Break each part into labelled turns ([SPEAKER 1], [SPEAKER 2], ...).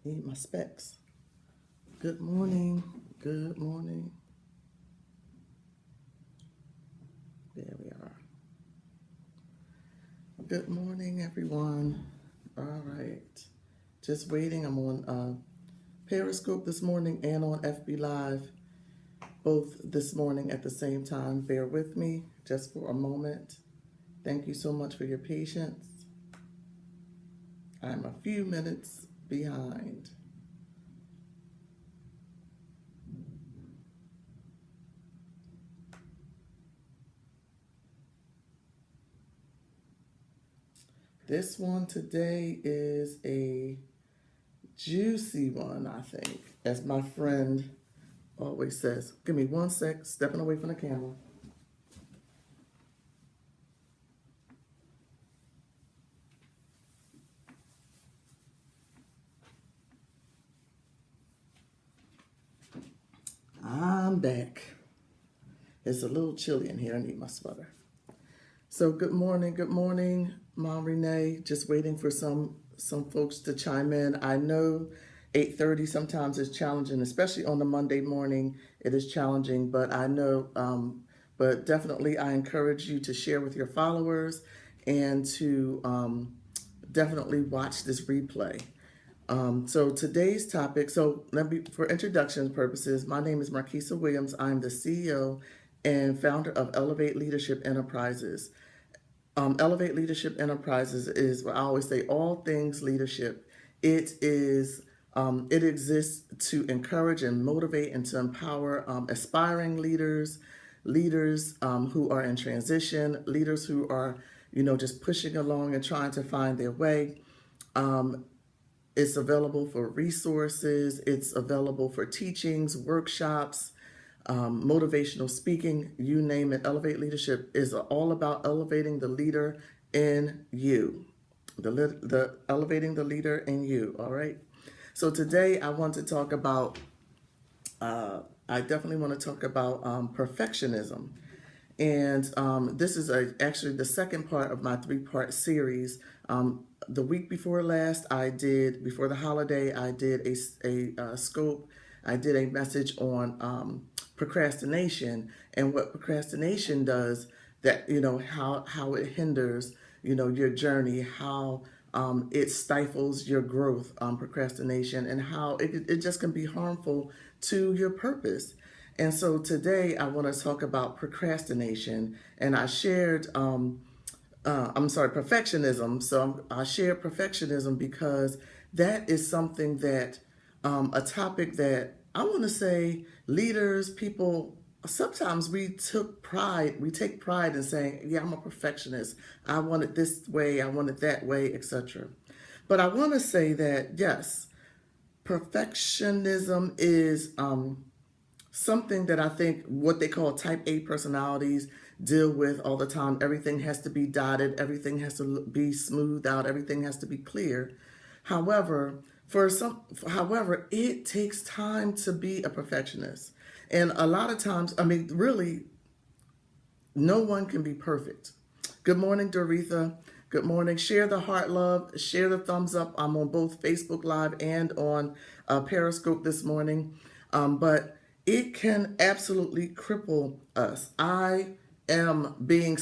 [SPEAKER 1] Need my specs. Good morning. Good morning. There we are. Good morning, everyone. All right. Just waiting. I'm on Periscope this morning and on FB Live, both this morning at the same time. Bear with me just for a moment. Thank you so much for your patience. I'm a few minutes behind. This one today is a juicy one, I think, as my friend always says. Give me one sec, stepping away from the camera. I'm back. It's a little chilly in here. I need my sweater. So good morning, Mom Renee. Just waiting for some folks to chime in. I know 8:30 sometimes is challenging, especially on the Monday morning. It is challenging, but I know, but definitely I encourage you to share with your followers and to definitely watch this replay. So today's topic, so for introduction purposes, my name is Marquissa Williams. I'm the CEO and founder of Elevate Leadership Enterprises. Elevate Leadership Enterprises is, I always say, all things leadership. It exists to encourage and motivate and to empower aspiring leaders who are in transition, leaders who are, just pushing along and trying to find their way. It's available for resources. It's available for teachings, workshops, motivational speaking, you name it. Elevate Leadership is all about elevating the leader in you, the elevating the leader in you. All right. So today I want to talk about. I definitely want to talk about perfectionism, and this is actually the second part of my 3-part series. The week before last, before the holiday, I did a scope. I did a message on procrastination and what procrastination does, that, how it hinders, your journey, how it stifles your growth, procrastination, and how it just can be harmful to your purpose. And so today I want to talk about procrastination, and I shared, perfectionism. So I share perfectionism because that is something that, a topic that I want to say leaders, people, sometimes we take pride in saying, yeah, I'm a perfectionist. I want it this way, I want it that way, etc. But I want to say that, yes, perfectionism is something that I think what they call type A personalities deal with all the time. Everything has to be dotted, everything has to be smoothed out, everything has to be clear. However, it takes time to be a perfectionist. And a lot of times, really, no one can be perfect. Good morning, Doretha. Good morning. Share the heart love, share the thumbs up. I'm on both Facebook Live and on Periscope this morning. But it can absolutely cripple us. I am being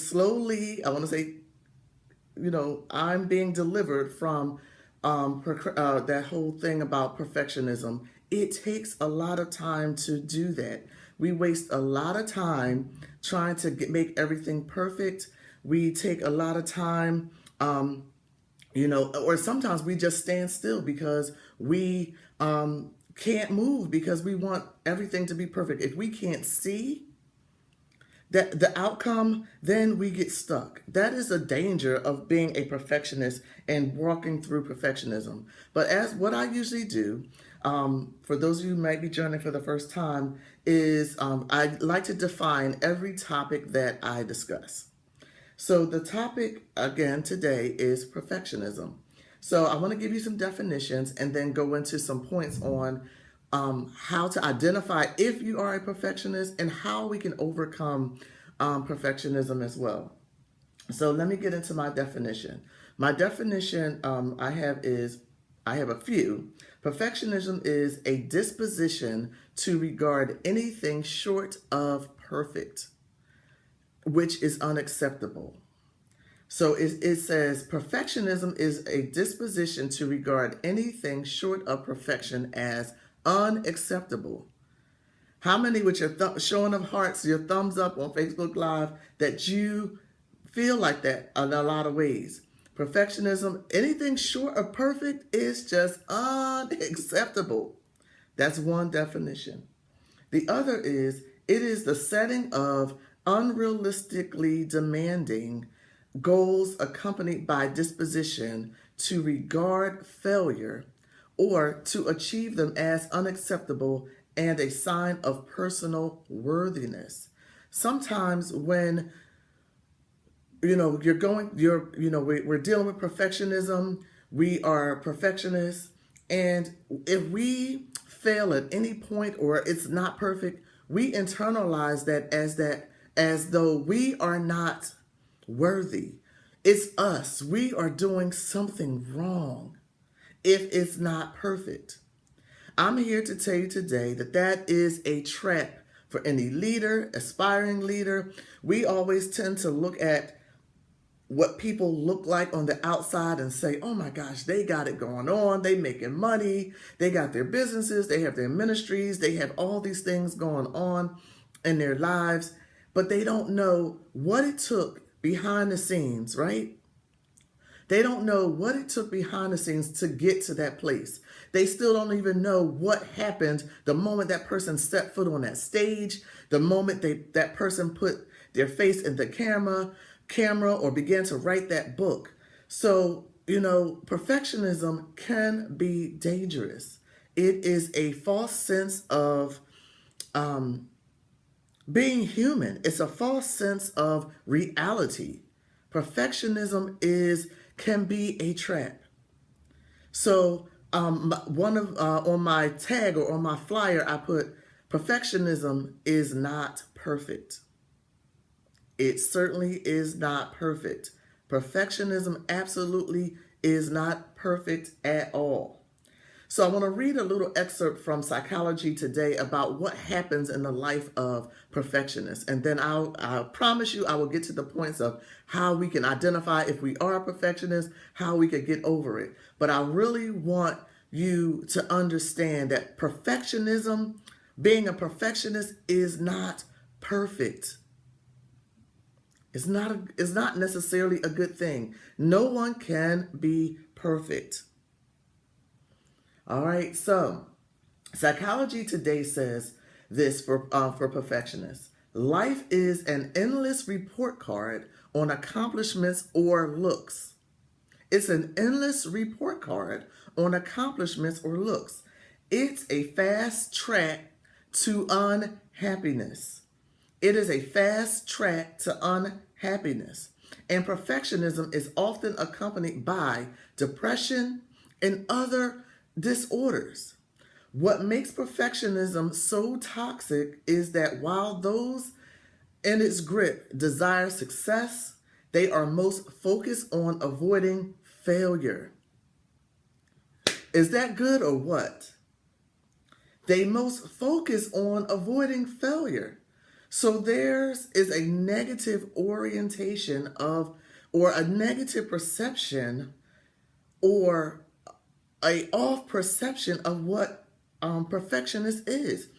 [SPEAKER 1] I'm being delivered from that whole thing about perfectionism. It takes a lot of time to do that. We waste a lot of time trying to make everything perfect. We take a lot of time, or sometimes we just stand still because we can't move because we want everything to be perfect. If we can't see that the outcome, then we get stuck. That is a danger of being a perfectionist and walking through perfectionism. But as what I usually do, for those of you who might be joining for the first time, is I like to define every topic that I discuss. So the topic again today is perfectionism. So I want to give you some definitions and then go into some points on how to identify if you are a perfectionist and how we can overcome perfectionism as well. So let me get into my definition. My definition I have is I have a few. Perfectionism is a disposition to regard anything short of perfect, which is unacceptable. So it says perfectionism is a disposition to regard anything short of perfection as unacceptable. How many with your showing of hearts, your thumbs up on Facebook Live, that you feel like that in a lot of ways? Perfectionism, anything short of perfect is just unacceptable. That's one definition. The other is it is the setting of unrealistically demanding goals accompanied by disposition to regard failure or to achieve them as unacceptable and a sign of personal worthiness. Sometimes when we're dealing with perfectionism, we are perfectionists, and if we fail at any point or it's not perfect, we internalize that as though we are not worthy. It's us. We are doing something wrong if it's not perfect. I'm here to tell you today that is a trap for any leader, aspiring leader. We always tend to look at what people look like on the outside and say, oh my gosh, they got it going on. They making money. They got their businesses. They have their ministries. They have all these things going on in their lives, but they don't know what it took behind the scenes, right? They don't know what it took behind the scenes to get to that place. They still don't even know what happened the moment that person stepped foot on that stage, the moment that person put their face in the camera or began to write that book. So, perfectionism can be dangerous. It is a false sense of being human. It's a false sense of reality. Perfectionism can be a trap. So on my tag or on my flyer, I put perfectionism is not perfect. It certainly is not perfect. Perfectionism absolutely is not perfect at all. So I want to read a little excerpt from Psychology Today about what happens in the life of perfectionists. And then I'll promise you I will get to the points of how we can identify if we are a perfectionist, how we can get over it. But I really want you to understand that perfectionism, being a perfectionist, is not perfect. It's not necessarily a good thing. No one can be perfect. All right, so Psychology Today says this for perfectionists. Life is an endless report card on accomplishments or looks. It's an endless report card on accomplishments or looks. It's a fast track to unhappiness. It is a fast track to unhappiness. And perfectionism is often accompanied by depression and other disorders. What makes perfectionism so toxic is that while those in its grip desire success, they are most focused on avoiding failure. Is that good or what? They most focus on avoiding failure. So theirs is a negative orientation of, or a negative perception, or a off perception of what perfectionist is.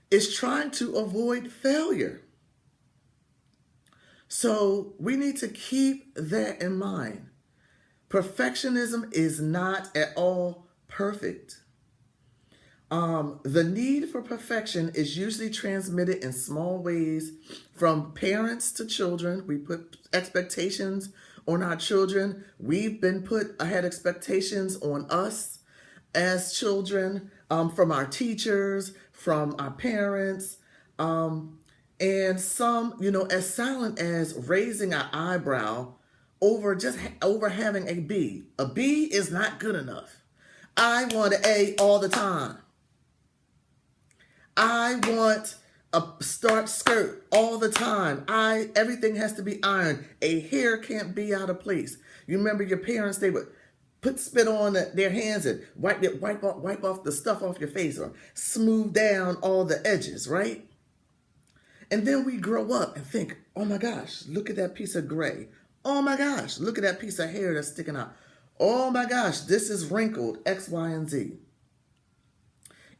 [SPEAKER 1] It's trying to avoid failure. So we need to keep that in mind. Perfectionism is not at all perfect. The need for perfection is usually transmitted in small ways from parents to children. We put expectations on our children. We've been had expectations on us as children, from our teachers, from our parents, and some, as silent as raising our eyebrow over having a B. A B is not good enough. I want an A all the time. I want a starched skirt all the time. Everything has to be ironed. A hair can't be out of place. You remember your parents, they would put spit on their hands and wipe off the stuff off your face, or smooth down all the edges, right? And then we grow up and think, oh my gosh, look at that piece of gray. Oh my gosh, look at that piece of hair that's sticking out. Oh my gosh, this is wrinkled, X, Y, and Z.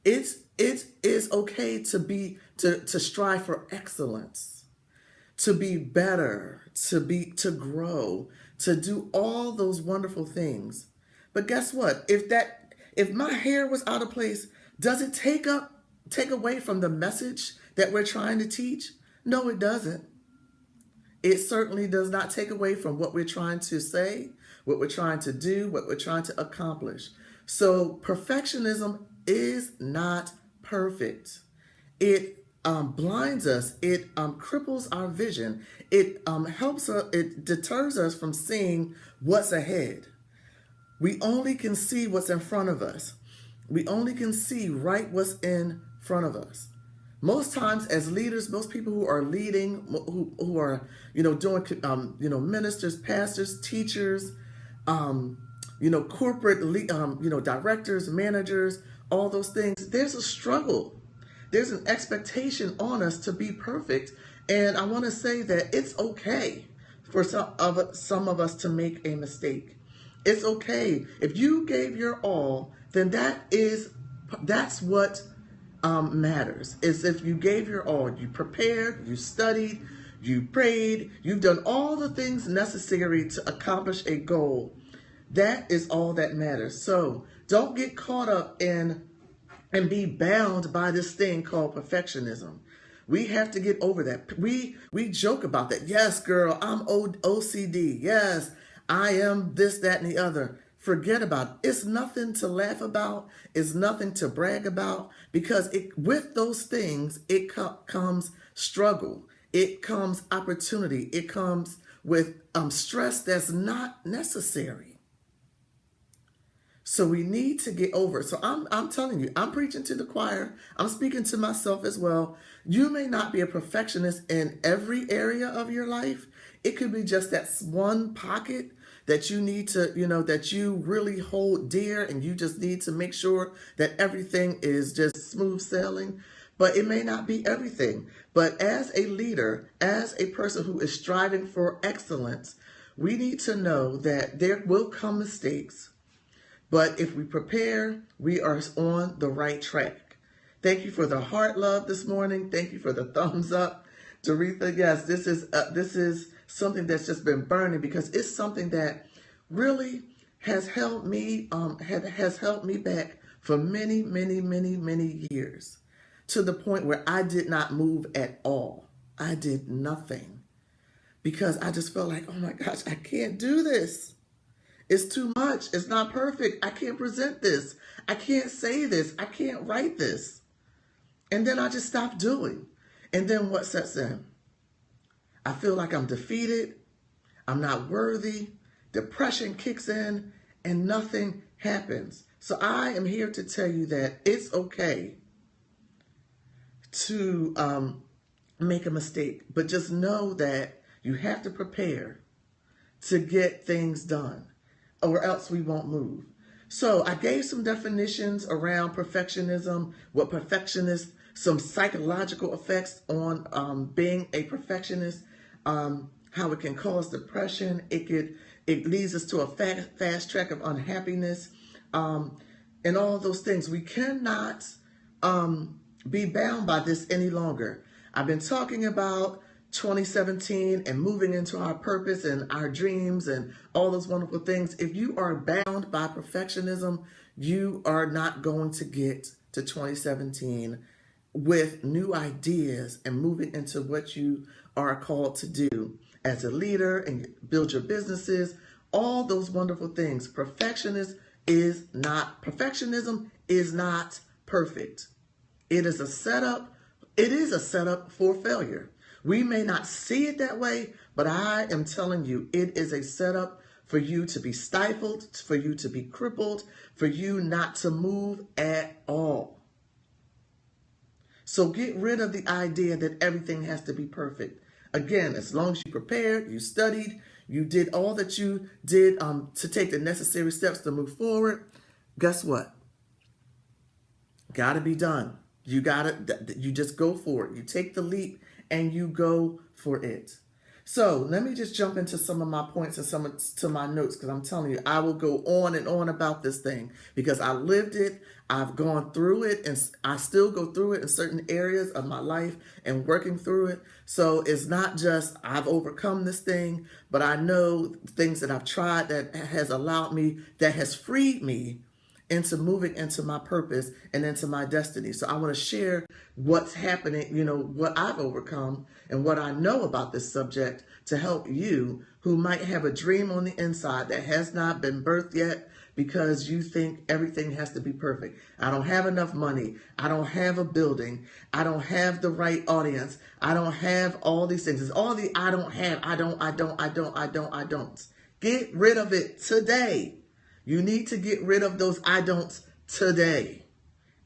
[SPEAKER 1] It is okay to strive for excellence, to be better, to grow, to do all those wonderful things. But guess what? If my hair was out of place, does it take away from the message that we're trying to teach? No, it doesn't. It certainly does not take away from what we're trying to say, what we're trying to do, what we're trying to accomplish. So perfectionism is not perfect. It blinds us. It cripples our vision. It it deters us from seeing what's ahead. We only can see what's in front of us. We only can see right what's in front of us. Most times as leaders, most people who are leading, who are, doing, ministers, pastors, teachers, corporate, directors, managers, all those things, there's a struggle. There's an expectation on us to be perfect. And I want to say that it's okay for some of us to make a mistake. It's okay. If you gave your all, then that's what matters. Is if you gave your all, you prepared, you studied, you prayed, you've done all the things necessary to accomplish a goal. That is all that matters. So don't get caught up in and be bound by this thing called perfectionism. We have to get over that. We joke about that. Yes, girl, I'm OCD. Yes, I am this, that, and the other. Forget about it. It's nothing to laugh about. It's nothing to brag about, because with those things, it comes struggle. It comes opportunity. It comes with stress that's not necessary. So we need to get over it. So I'm telling you, I'm preaching to the choir. I'm speaking to myself as well. You may not be a perfectionist in every area of your life. It could be just that one pocket that you need to, that you really hold dear, and you just need to make sure that everything is just smooth sailing. But it may not be everything. But as a leader, as a person who is striving for excellence, we need to know that there will come mistakes. But if we prepare, we are on the right track. Thank you for the heart love this morning. Thank you for the thumbs up. Doretha, yes, this is something that's just been burning, because it's something that really has held me has held me back for many, many, many, many years, to the point where I did not move at all. I did nothing, because I just felt like, oh my gosh, I can't do this. It's too much. It's not perfect. I can't present this. I can't say this. I can't write this. And then I just stopped doing. And then what sets in? I feel like I'm defeated. I'm not worthy. Depression kicks in and nothing happens. So I am here to tell you that it's okay to make a mistake, but just know that you have to prepare to get things done, or else we won't move. So I gave some definitions around perfectionism, what perfectionist, some psychological effects on being a perfectionist, how it can cause depression. It leads us to a fast track of unhappiness, and all those things. We cannot be bound by this any longer. I've been talking about 2017 and moving into our purpose and our dreams and all those wonderful things. If you are bound by perfectionism, you are not going to get to 2017 with new ideas and moving into what you are called to do as a leader and build your businesses, all those wonderful things. Perfectionism is not perfect. It is a setup. It is a setup for failure. We may not see it that way, but I am telling you, it is a setup for you to be stifled, for you to be crippled, for you not to move at all. So get rid of the idea that everything has to be perfect. Again, as long as you prepared, you studied, You did all that you did to take the necessary steps to move forward. Guess what? Got to be done. You just go for it. You take the leap and you go for it. So let me just jump into some of my points and to my notes, because I'm telling you, I will go on and on about this thing because I lived it. I've gone through it, and I still go through it in certain areas of my life and working through it. So it's not just I've overcome this thing, but I know things that I've tried that has allowed me, that has freed me into moving into my purpose and into my destiny. So I want to share what's happening, what I've overcome and what I know about this subject to help you who might have a dream on the inside that has not been birthed yet because you think everything has to be perfect. I don't have enough money. I don't have a building. I don't have the right audience. I don't have all these things. It's all the I don't have. I don't. Get rid of it today. You need to get rid of those I don'ts today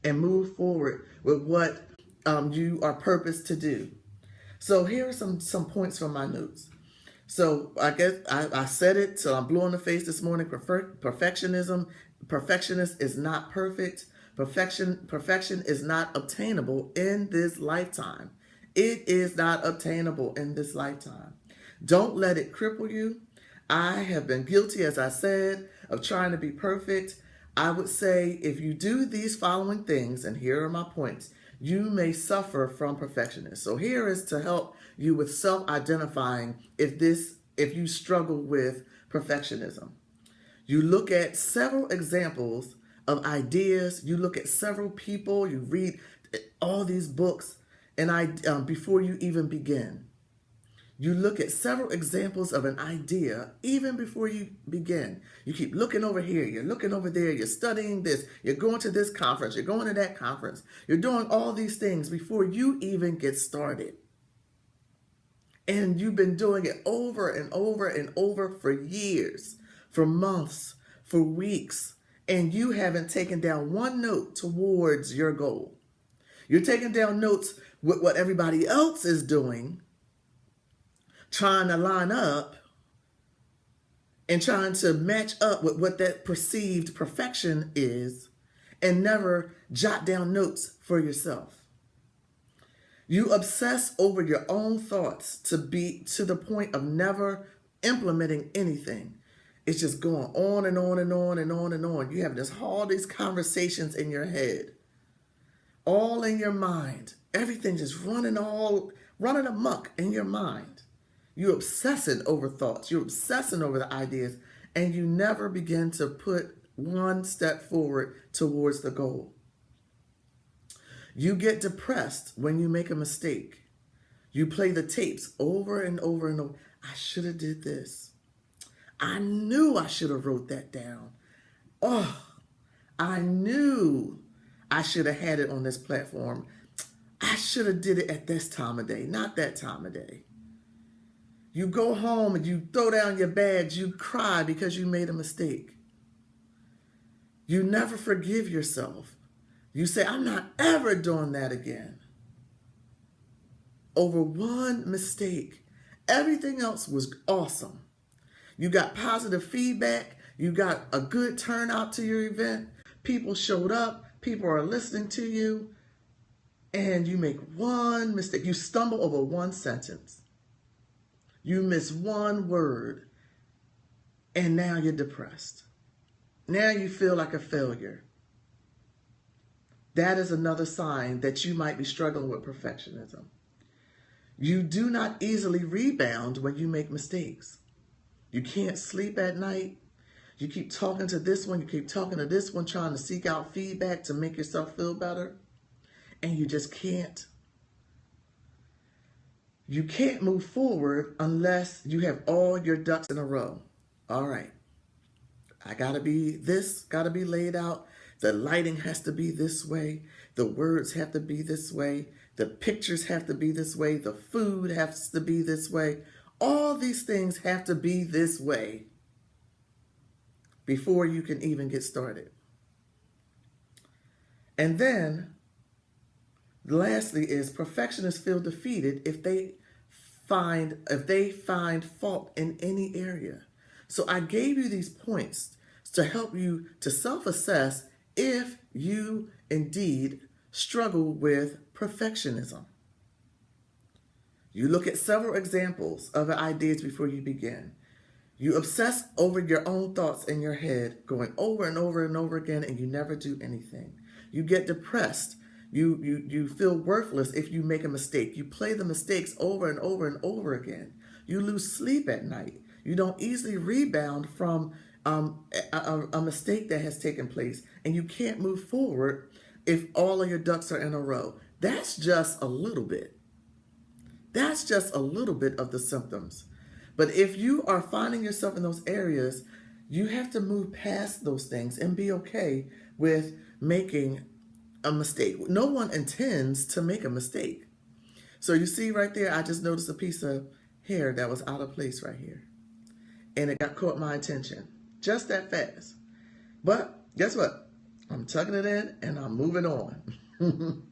[SPEAKER 1] and move forward with what you are purposed to do. So here are some points from my notes. So I guess I said it, so I'm blue in the face this morning. Perfectionism. Perfectionist is not perfect. Perfection is not obtainable in this lifetime. It is not obtainable in this lifetime. Don't let it cripple you. I have been guilty, as I said, of trying to be perfect. I would say if you do these following things, and here are my points, you may suffer from perfectionism. So here is to help you with self-identifying if you struggle with perfectionism. You look at several examples of ideas. You look at several people. You read all these books, and before you even begin. You look at several examples of an idea even before you begin. You keep looking over here, you're looking over there, you're studying this, you're going to this conference, you're going to that conference. You're doing all these things before you even get started. And you've been doing it over and over and over for years, for months, for weeks, and you haven't taken down one note towards your goal. You're taking down notes with what everybody else is doing, trying to line up and trying to match up with what that perceived perfection is, and never jot down notes for yourself. You obsess over your own thoughts to the point of never implementing anything. It's just going on and on and on and on and on. You have all these conversations in your head, all in your mind. Everything just running amok in your mind. You're obsessing over thoughts. You're obsessing over the ideas, and you never begin to put one step forward towards the goal. You get depressed when you make a mistake. You play the tapes over and over and over. I should have did this. I knew I should have wrote that down. Oh, I knew I should have had it on this platform. I should have did it at this time of day, not that time of day. You go home and you throw down your bags, you cry because you made a mistake. You never forgive yourself. You say, I'm not ever doing that again. Over one mistake. Everything else was awesome. You got positive feedback. You got a good turnout to your event. People showed up. People are listening to you. And you make one mistake. You stumble over one sentence. You miss one word, and now you're depressed. Now you feel like a failure. That is another sign that you might be struggling with perfectionism. You do not easily rebound when you make mistakes. You can't sleep at night. You keep talking to this one, you keep talking to this one, trying to seek out feedback to make yourself feel better, and you just can't. You can't move forward unless you have all your ducks in a row. All right. Gotta be laid out. The lighting has to be this way. The words have to be this way. The pictures have to be this way. The food has to be this way. All these things have to be this way before you can even get started. And then lastly is perfectionists feel defeated if they find fault in any area. So I gave you these points to help you to self-assess if you indeed struggle with perfectionism. You look at several examples of ideas before you begin. You obsess over your own thoughts in your head, going over and over and over again, and you never do anything. You get depressed. You feel worthless if you make a mistake. You play the mistakes over and over and over again. You lose sleep at night. You don't easily rebound from a mistake that has taken place, and you can't move forward if all of your ducks are in a row. That's just a little bit. That's just a little bit of the symptoms. But if you are finding yourself in those areas, you have to move past those things and be okay with making a mistake. No one intends to make a mistake. So you see right there, I just noticed a piece of hair that was out of place right here. And it caught my attention just that fast. But guess what? I'm tucking it in and I'm moving on.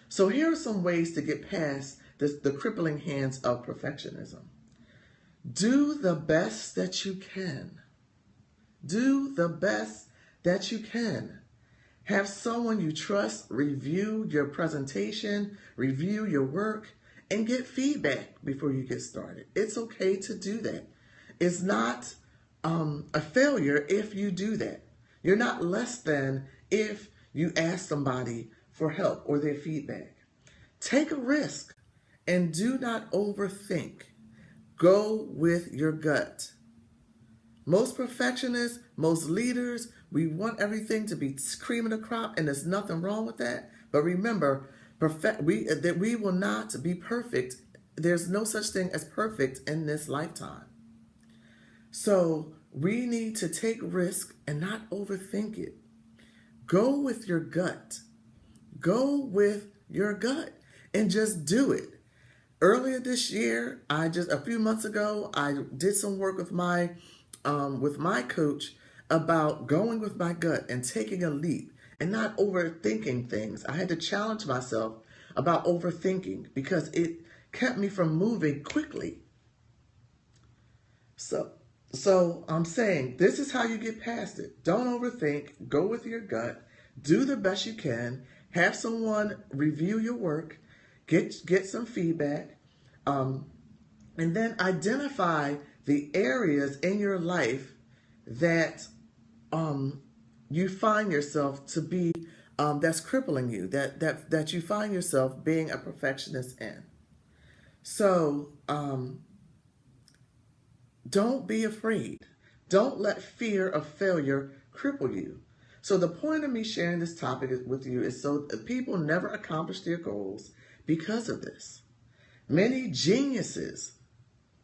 [SPEAKER 1] So here are some ways to get past the crippling hands of perfectionism. Do the best that you can. Do the best that you can. Have someone you trust review your presentation, review your work, and get feedback before you get started. It's okay to do that. It's not a failure if you do that. You're not less than if you ask somebody for help or their feedback. Take a risk and do not overthink. Go with your gut. Most perfectionists, most leaders, we want everything to be cream of the crop, and there's nothing wrong with that. But remember, that we will not be perfect. There's no such thing as perfect in this lifetime. So we need to take risk and not overthink it. Go with your gut. Go with your gut and just do it. Earlier this year, a few months ago, I did some work with my coach about going with my gut and taking a leap and not overthinking things. I had to challenge myself about overthinking because it kept me from moving quickly. So I'm saying this is how you get past it. Don't overthink. Go with your gut. Do the best you can. Have someone review your work. Get some feedback. And then identify the areas in your life that you find yourself to be that's crippling you, that you find yourself being a perfectionist in. So don't be afraid. Don't let fear of failure cripple you. So the point of me sharing this topic with you is so that people never accomplish their goals because of this. Many geniuses,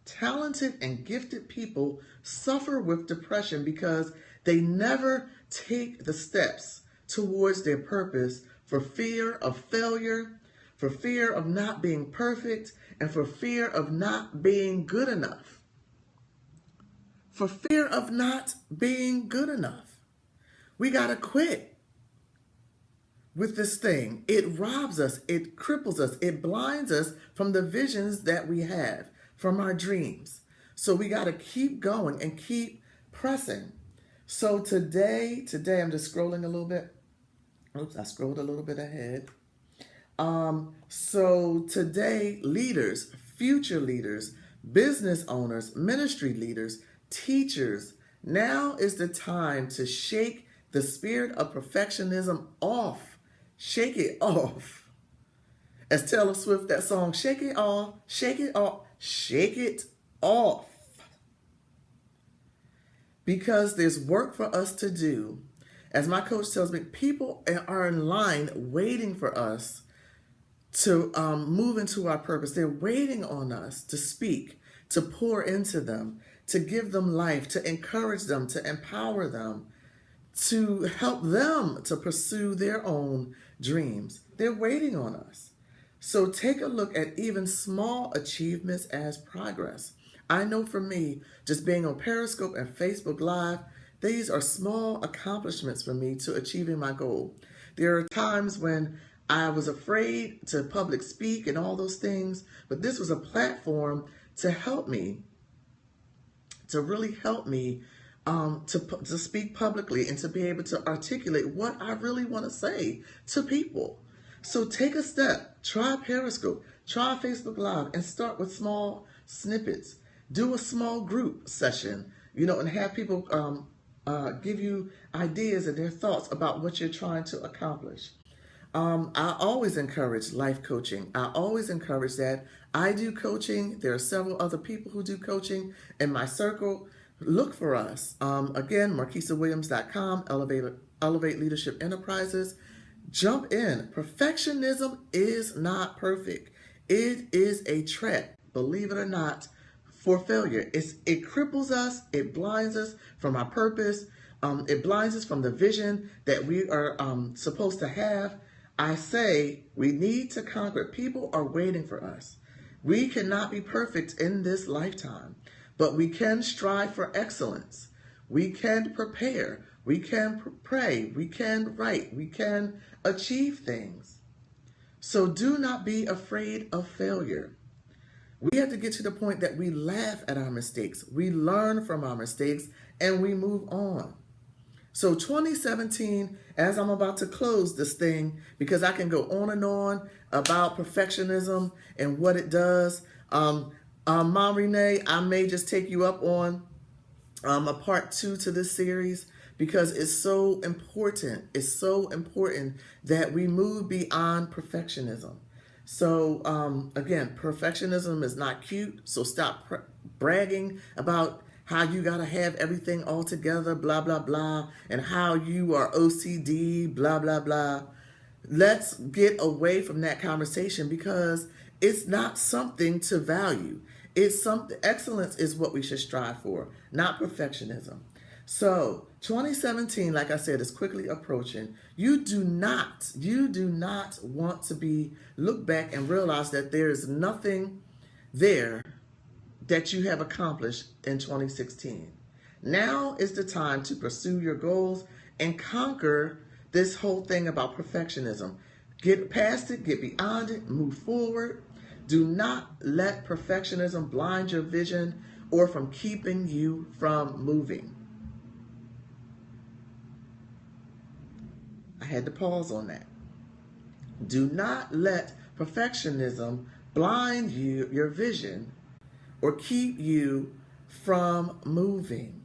[SPEAKER 1] talented and gifted people suffer with depression because they never take the steps towards their purpose for fear of failure, for fear of not being perfect, and for fear of not being good enough. For fear of not being good enough. We got to quit with this thing. It robs us, it cripples us, it blinds us from the visions that we have, from our dreams. So we got to keep going and keep pressing. So today I'm just scrolling a little bit. Oops, I scrolled a little bit ahead. So today, leaders, future leaders, business owners, ministry leaders, teachers, now is the time to shake the spirit of perfectionism off. Shake it off. As Taylor Swift, that song, shake it off, shake it off, shake it off. Because there's work for us to do. As my coach tells me, people are in line waiting for us to move into our purpose. They're waiting on us to speak, to pour into them, to give them life, to encourage them, to empower them, to help them to pursue their own dreams. They're waiting on us. So take a look at even small achievements as progress. I know for me, just being on Periscope and Facebook Live, these are small accomplishments for me to achieving my goal. There are times when I was afraid to public speak and all those things, but this was a platform to help me, to really help me to speak publicly and to be able to articulate what I really want to say to people. So take a step, try Periscope, try Facebook Live, and start with small snippets. Do a small group session, and have people give you ideas and their thoughts about what you're trying to accomplish. I always encourage life coaching. I always encourage that. I do coaching. There are several other people who do coaching in my circle. Look for us. Again, MarquissaWilliams.com, Elevate Leadership Enterprises. Jump in. Perfectionism is not perfect. It is a trap, believe it or not, for failure. It cripples us. It blinds us from our purpose. It blinds us from the vision that we are supposed to have. I say we need to conquer. People are waiting for us. We cannot be perfect in this lifetime, but we can strive for excellence. We can prepare. We can pray. We can write. We can achieve things. So do not be afraid of failure. We have to get to the point that we laugh at our mistakes. We learn from our mistakes and we move on. So 2017, as I'm about to close this thing, because I can go on and on about perfectionism and what it does. Mom Renee, I may just take you up on a part 2 to this series because it's so important. It's so important that we move beyond perfectionism. So again, perfectionism is not cute. So stop bragging about how you got to have everything all together, blah, blah, blah, and how you are OCD, blah, blah, blah. Let's get away from that conversation because it's not something to value. It's something, excellence is what we should strive for, not perfectionism. So 2017, like I said, is quickly approaching. You do not want to look back and realize that there is nothing there that you have accomplished in 2016. Now is the time to pursue your goals and conquer this whole thing about perfectionism. Get past it, get beyond it, move forward. Do not let perfectionism blind your vision or from keeping you from moving. I had to pause on that. Do not let perfectionism blind your vision or keep you from moving.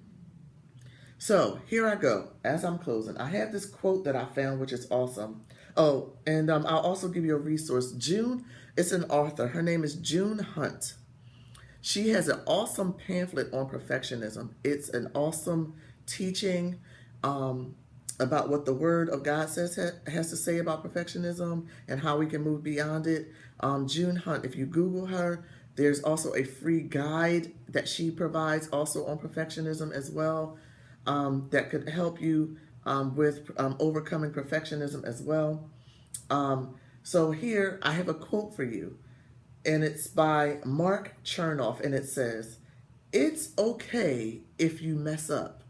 [SPEAKER 1] So here I go. As I'm closing, I have this quote that I found, which is awesome. Oh, and I'll also give you a resource. June, it's an author. Her name is June Hunt. She has an awesome pamphlet on perfectionism. It's an awesome teaching about what the Word of God has to say about perfectionism and how we can move beyond it. June Hunt, if you Google her, there's also a free guide that she provides also on perfectionism as well that could help you with overcoming perfectionism as well. So here I have a quote for you, and it's by Mark Chernoff, and it says, "It's okay if you mess up.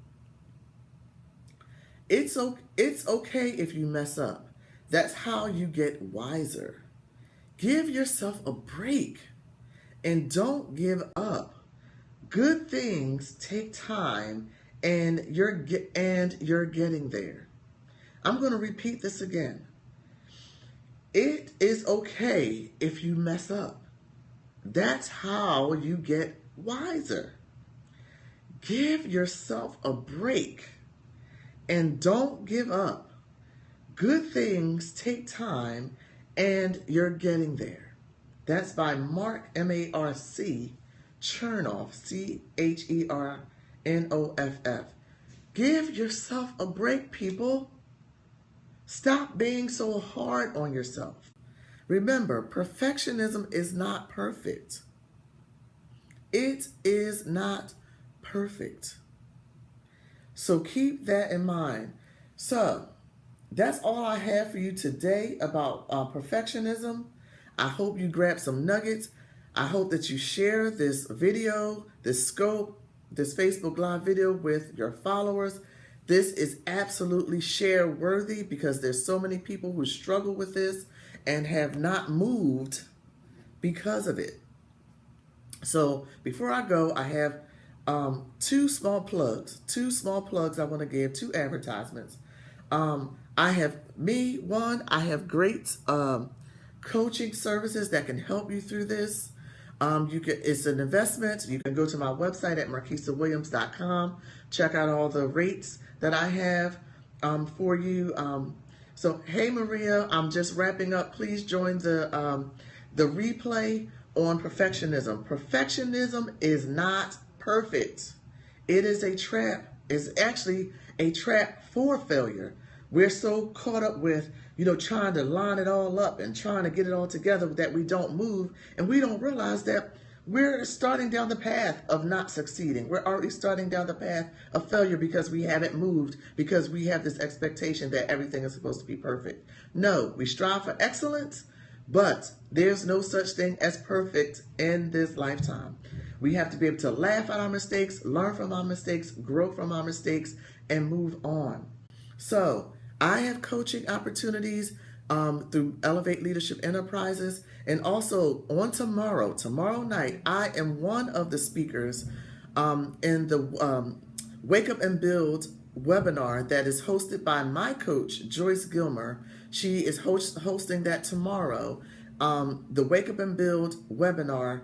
[SPEAKER 1] It's okay if you mess up. That's how you get wiser. Give yourself a break. And don't give up. Good things take time, and you're getting there." I'm going to repeat this again. It is okay if you mess up. That's how you get wiser. Give yourself a break, and don't give up. Good things take time, and you're getting there. That's by Mark, M-A-R-C, Chernoff, C-H-E-R-N-O-F-F. Give yourself a break, people. Stop being so hard on yourself. Remember, perfectionism is not perfect. It is not perfect. So keep that in mind. So that's all I have for you today about perfectionism. I hope you grab some nuggets. I hope that you share this video, this scope, this Facebook Live video with your followers. This is absolutely share worthy because there's so many people who struggle with this and have not moved because of it. So before I go, I have two small plugs. I want to give, two advertisements. I have I have great coaching services that can help you through this. It's an investment. You can go to my website at marquissawilliams.com. Check out all the rates that I have for you. So, hey Maria, I'm just wrapping up. Please join the replay on perfectionism. Perfectionism is not perfect. It is a trap. It's actually a trap for failure. We're so caught up with, trying to line it all up and trying to get it all together that we don't move, and we don't realize that we're starting down the path of not succeeding. We're already starting down the path of failure because we haven't moved, because we have this expectation that everything is supposed to be perfect. No, we strive for excellence, but there's no such thing as perfect in this lifetime. We have to be able to laugh at our mistakes, learn from our mistakes, grow from our mistakes, and move on. So I have coaching opportunities through Elevate Leadership Enterprises. And also on tomorrow night, I am one of the speakers in the Wake Up and Build webinar that is hosted by my coach, Joyce Gilmer. She is hosting that tomorrow, the Wake Up and Build webinar.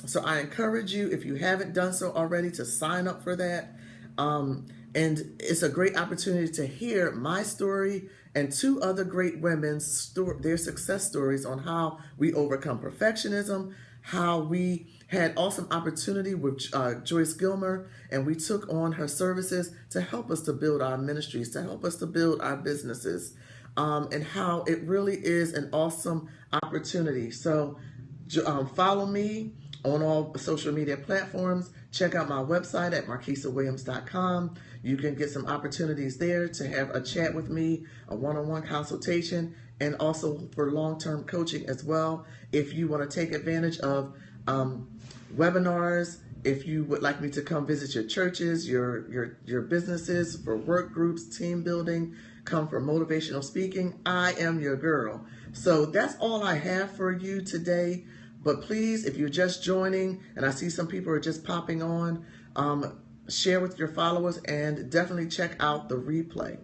[SPEAKER 1] So I encourage you, if you haven't done so already, to sign up for that. And it's a great opportunity to hear my story and two other great women's their success stories on how we overcome perfectionism, how we had awesome opportunity with Joyce Gilmer, and we took on her services to help us to build our ministries, to help us to build our businesses, and how it really is an awesome opportunity. So follow me on all social media platforms. Check out my website at marquissawilliams.com. You can get some opportunities there to have a chat with me, a one-on-one consultation, and also for long-term coaching as well. If you want to take advantage of webinars, if you would like me to come visit your churches, your businesses, for work groups, team building, come for motivational speaking, I am your girl. So that's all I have for you today. But please, if you're just joining, and I see some people are just popping on, share with your followers and definitely check out the replay.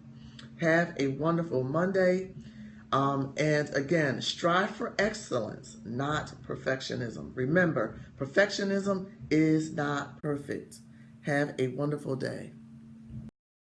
[SPEAKER 1] Have a wonderful Monday. And again, strive for excellence, not perfectionism. Remember, perfectionism is not perfect. Have a wonderful day.